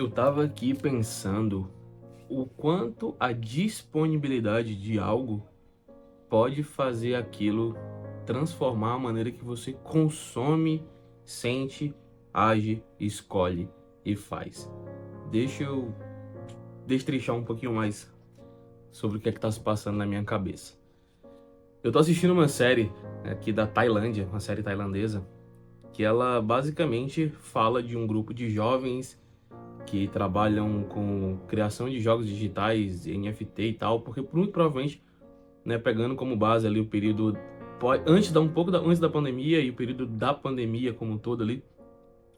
Eu tava aqui pensando o quanto a disponibilidade de algo pode fazer aquilo transformar a maneira que você consome, sente, age, escolhe e faz. Deixa eu destrinchar um pouquinho mais sobre o que é que tá se passando na minha cabeça. Eu tô assistindo uma série aqui da Tailândia, uma série tailandesa, que ela basicamente fala de um grupo de jovens que trabalham com criação de jogos digitais, NFT e tal, porque muito provavelmente, né, pegando como base ali o período antes da pandemia e o período da pandemia como um todo ali,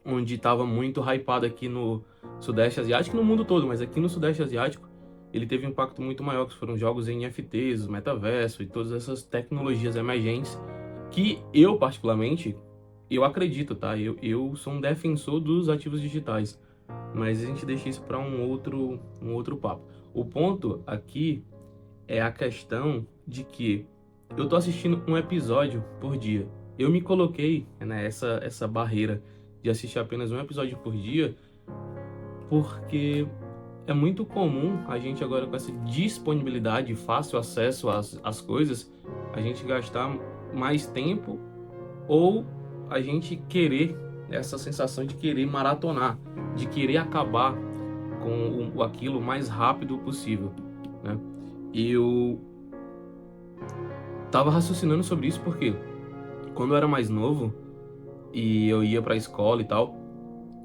onde estava muito hypado aqui no Sudeste Asiático e no mundo todo, mas aqui no Sudeste Asiático ele teve um impacto muito maior, que foram jogos em NFTs, o metaverso e todas essas tecnologias emergentes que eu particularmente, eu acredito, tá? Eu sou um defensor dos ativos digitais, mas a gente deixa isso para um outro papo. O ponto aqui é a questão de que eu tô assistindo um episódio por dia. Eu me coloquei, né, essa barreira de assistir apenas um episódio por dia, porque é muito comum a gente agora com essa disponibilidade, fácil acesso às coisas, a gente gastar mais tempo ou a gente querer essa sensação de querer maratonar, de querer acabar com aquilo o mais rápido possível, né? E eu tava raciocinando sobre isso porque quando eu era mais novo e eu ia pra escola e tal,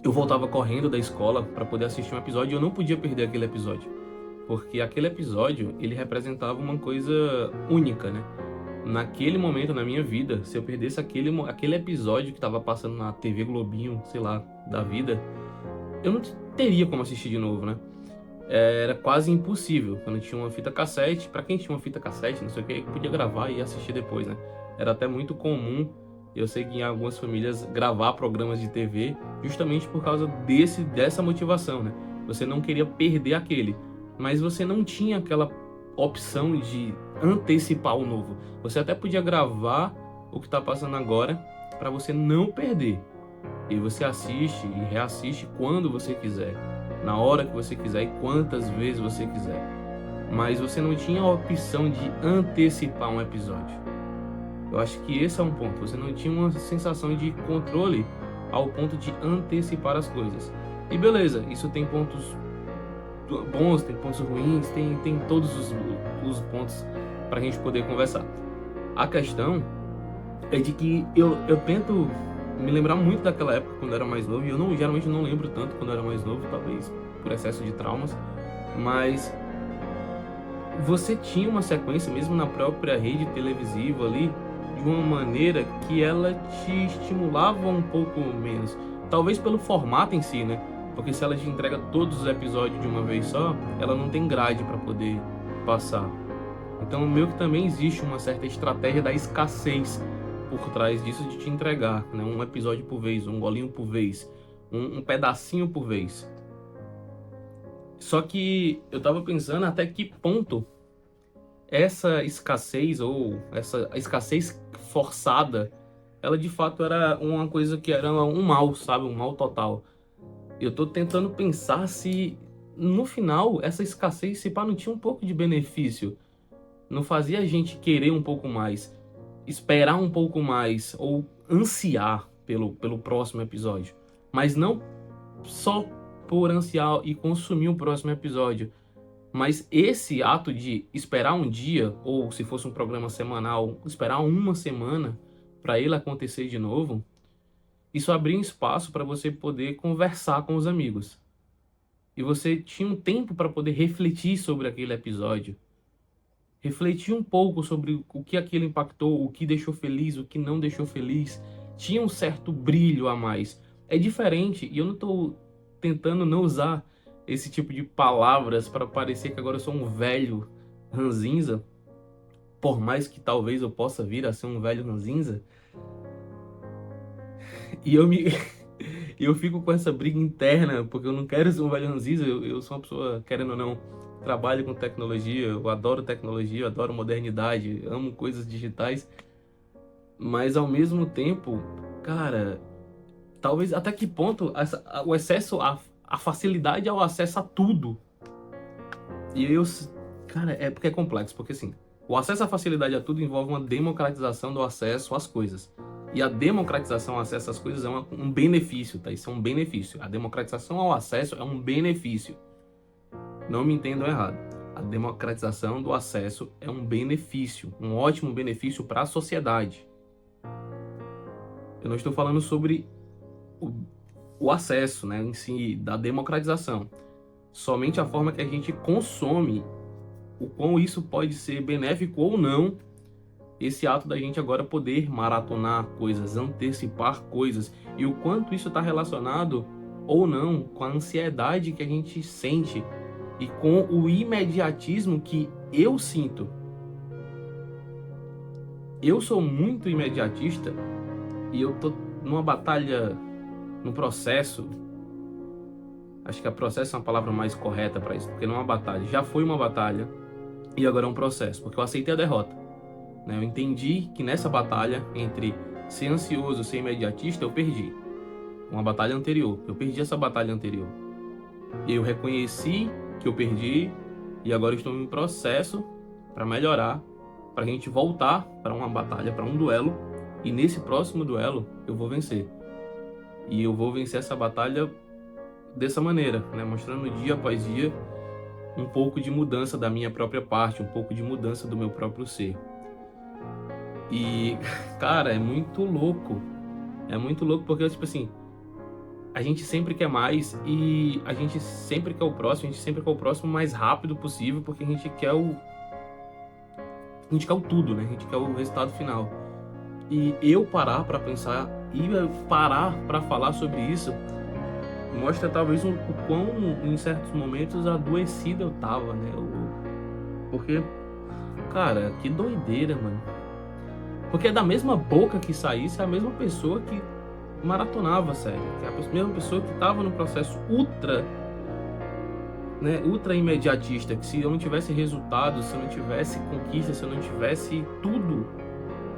eu voltava correndo da escola para poder assistir um episódio e eu não podia perder aquele episódio, porque aquele episódio ele representava uma coisa única, né? Naquele momento na minha vida, se eu perdesse aquele episódio que tava passando na TV Globinho, sei lá, da vida, eu não teria como assistir de novo, né? Era quase impossível. Quando tinha uma fita cassete, pra quem tinha uma fita cassete, não sei o que, podia gravar e assistir depois, né? Era até muito comum, eu sei que em algumas famílias, gravar programas de TV justamente por causa dessa motivação, né? Você não queria perder aquele, mas você não tinha aquela opção de antecipar o novo. Você até podia gravar o que tá passando agora para você não perder. E você assiste e reassiste quando você quiser, na hora que você quiser e quantas vezes você quiser. Mas você não tinha a opção de antecipar um episódio. Eu acho que esse é um ponto. Você não tinha uma sensação de controle ao ponto de antecipar as coisas. E beleza, isso tem pontos bons, tem pontos ruins, tem todos os pontos pra gente poder conversar. A questão é de que eu tento me lembrar muito daquela época quando eu era mais novo, e eu geralmente não lembro tanto quando eu era mais novo, talvez por excesso de traumas, mas você tinha uma sequência mesmo na própria rede televisiva ali, de uma maneira que ela te estimulava um pouco menos, talvez pelo formato em si, né? Porque se ela te entrega todos os episódios de uma vez só, ela não tem grade para poder passar. Então, meio que também existe uma certa estratégia da escassez por trás disso, de te entregar, né? Um episódio por vez, um golinho por vez, um pedacinho por vez. Só que eu tava pensando até que ponto essa escassez, ou essa escassez forçada, ela de fato era uma coisa que era um mal, sabe? Um mal total. Eu tô tentando pensar se no final essa escassez, se pá, não tinha um pouco de benefício, não fazia a gente querer um pouco mais, esperar um pouco mais ou ansiar pelo próximo episódio, mas não só por ansiar e consumir o próximo episódio, mas esse ato de esperar um dia, ou se fosse um programa semanal, esperar uma semana para ele acontecer de novo, isso abria um espaço para você poder conversar com os amigos. E você tinha um tempo para poder refletir sobre aquele episódio. Refletir um pouco sobre o que aquilo impactou, o que deixou feliz, o que não deixou feliz. Tinha um certo brilho a mais. É diferente, e eu não estou tentando não usar esse tipo de palavras para parecer que agora eu sou um velho ranzinza, por mais que talvez eu possa vir a ser um velho ranzinza. E eu fico com essa briga interna, porque eu não quero ser um velho ranzinza, eu sou uma pessoa, querendo ou não, trabalho com tecnologia, eu adoro modernidade, amo coisas digitais, mas ao mesmo tempo, cara, talvez até que ponto o excesso a facilidade ao acesso a tudo. E cara, é porque é complexo, porque assim, o acesso à facilidade a tudo envolve uma democratização do acesso às coisas. E a democratização ao acesso às coisas é um benefício, tá? Isso é um benefício. A democratização ao acesso é um benefício. Não me entendam errado. A democratização do acesso é um benefício, um ótimo benefício para a sociedade. Eu não estou falando sobre o acesso, né, em si, da democratização. Somente a forma que a gente consome, o quão isso pode ser benéfico ou não, esse ato da gente agora poder maratonar coisas, antecipar coisas, e o quanto isso está relacionado ou não com a ansiedade que a gente sente e com o imediatismo que eu sinto. Eu sou muito imediatista e eu tô numa batalha, num processo. Acho que a processo é uma palavra mais correta para isso, porque não é uma batalha. Já foi uma batalha e agora é um processo, porque eu aceitei a derrota. Né? Eu entendi que nessa batalha entre ser ansioso e ser imediatista, eu perdi. Uma batalha anterior. Eu perdi essa batalha anterior. Eu reconheci que eu perdi e agora estou em um processo para melhorar, para a gente voltar para uma batalha, para um duelo. E nesse próximo duelo eu vou vencer. E eu vou vencer essa batalha dessa maneira, né? Mostrando dia após dia um pouco de mudança da minha própria parte, um pouco de mudança do meu próprio ser. E, cara, é muito louco. É muito louco porque, tipo assim, a gente sempre quer mais e a gente sempre quer o próximo, a gente sempre quer o próximo o mais rápido possível porque a gente quer o tudo, né? A gente quer o resultado final. E eu parar para pensar e parar para falar sobre isso mostra talvez o quão, em certos momentos, adoecido eu tava, né? Porque, cara, que doideira, mano. Porque é da mesma boca que saísse a mesma pessoa que maratonava, sério. Que é a mesma pessoa que tava no processo ultra, né, ultra imediatista. Que se eu não tivesse resultados, se eu não tivesse conquista, se eu não tivesse tudo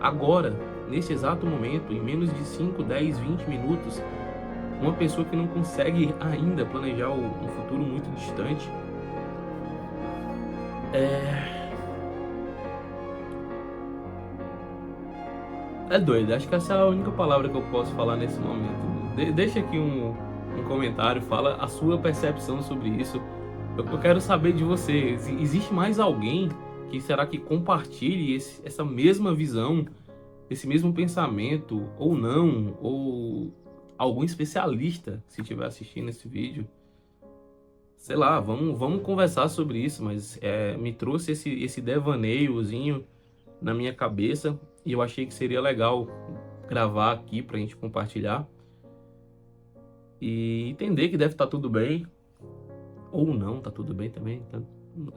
agora, nesse exato momento, em menos de 5, 10, 20 minutos, uma pessoa que não consegue ainda planejar um futuro muito distante, é doido. Acho que essa é a única palavra que eu posso falar nesse momento. Deixa aqui um comentário, fala a sua percepção sobre isso. Eu quero saber de você. Existe mais alguém que será que compartilhe essa mesma visão, esse mesmo pensamento, ou não? Ou algum especialista, se estiver assistindo esse vídeo? Sei lá, vamos conversar sobre isso, mas me trouxe esse devaneiozinho na minha cabeça e eu achei que seria legal gravar aqui pra gente compartilhar e entender que deve estar tudo bem ou não, tá tudo bem também, tá?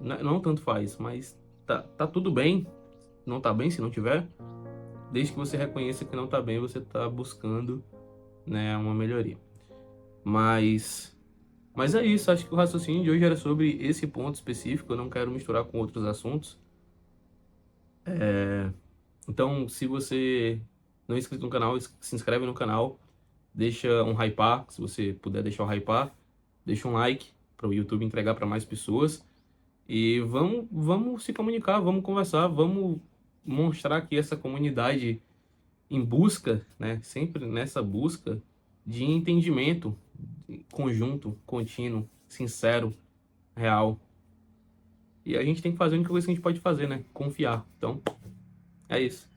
Não tanto faz, mas tá tudo bem, não tá bem se não tiver, desde que você reconheça que não tá bem, você tá buscando, né, uma melhoria. Mas é isso, acho que o raciocínio de hoje era sobre esse ponto específico, eu não quero misturar com outros assuntos. Então, se você não é inscrito no canal, se inscreve no canal, deixa um hypar, se você puder deixar o hypar, deixa um like para o YouTube entregar para mais pessoas e vamos se comunicar, vamos conversar, vamos mostrar aqui essa comunidade em busca, né, sempre nessa busca de entendimento conjunto, contínuo, sincero, real. E a gente tem que fazer a única coisa que a gente pode fazer, né? Confiar. Então, é isso.